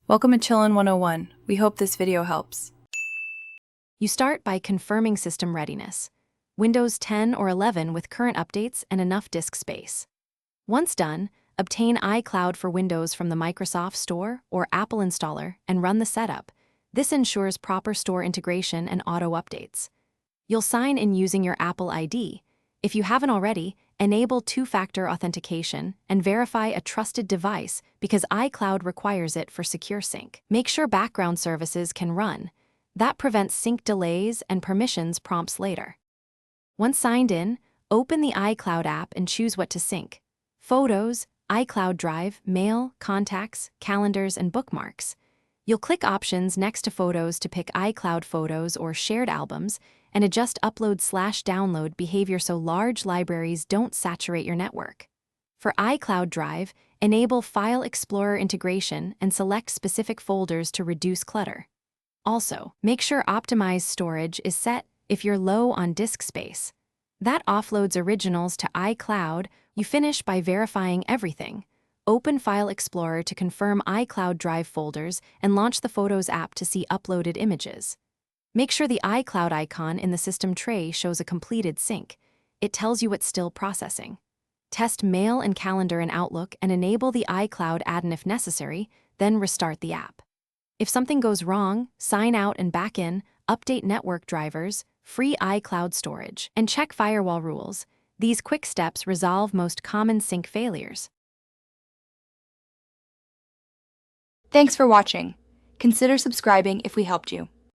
Welcome to Chillin' 101. We hope this video helps. You start by confirming system readiness. Windows 10 or 11 with current updates and enough disk space. Once done, obtain iCloud for Windows from the Microsoft Store or Apple installer and run the setup. This ensures proper store integration and auto updates. You'll sign in using your Apple ID. If you haven't already, enable two-factor authentication and verify a trusted device because iCloud requires it for secure sync. Make sure background services can run. That prevents sync delays and permissions prompts later. Once signed in, open the iCloud app and choose what to sync. Photos, iCloud Drive, Mail, Contacts, Calendars, and Bookmarks. You'll click options next to Photos to pick iCloud Photos or shared albums and adjust upload/download behavior so large libraries don't saturate your network. For iCloud Drive, enable File Explorer integration and select specific folders to reduce clutter. Also, make sure Optimize Storage is set if you're low on disk space. That offloads originals to iCloud. You finish by verifying everything. Open File Explorer to confirm iCloud Drive folders and launch the Photos app to see uploaded images. Make sure the iCloud icon in the system tray shows a completed sync. It tells you it's still processing. Test Mail and Calendar in Outlook and enable the iCloud add-in if necessary, then restart the app. If something goes wrong, sign out and back in, update network drivers, free iCloud storage, and check firewall rules. These quick steps resolve most common sync failures. Thanks for watching. Consider subscribing if we helped you.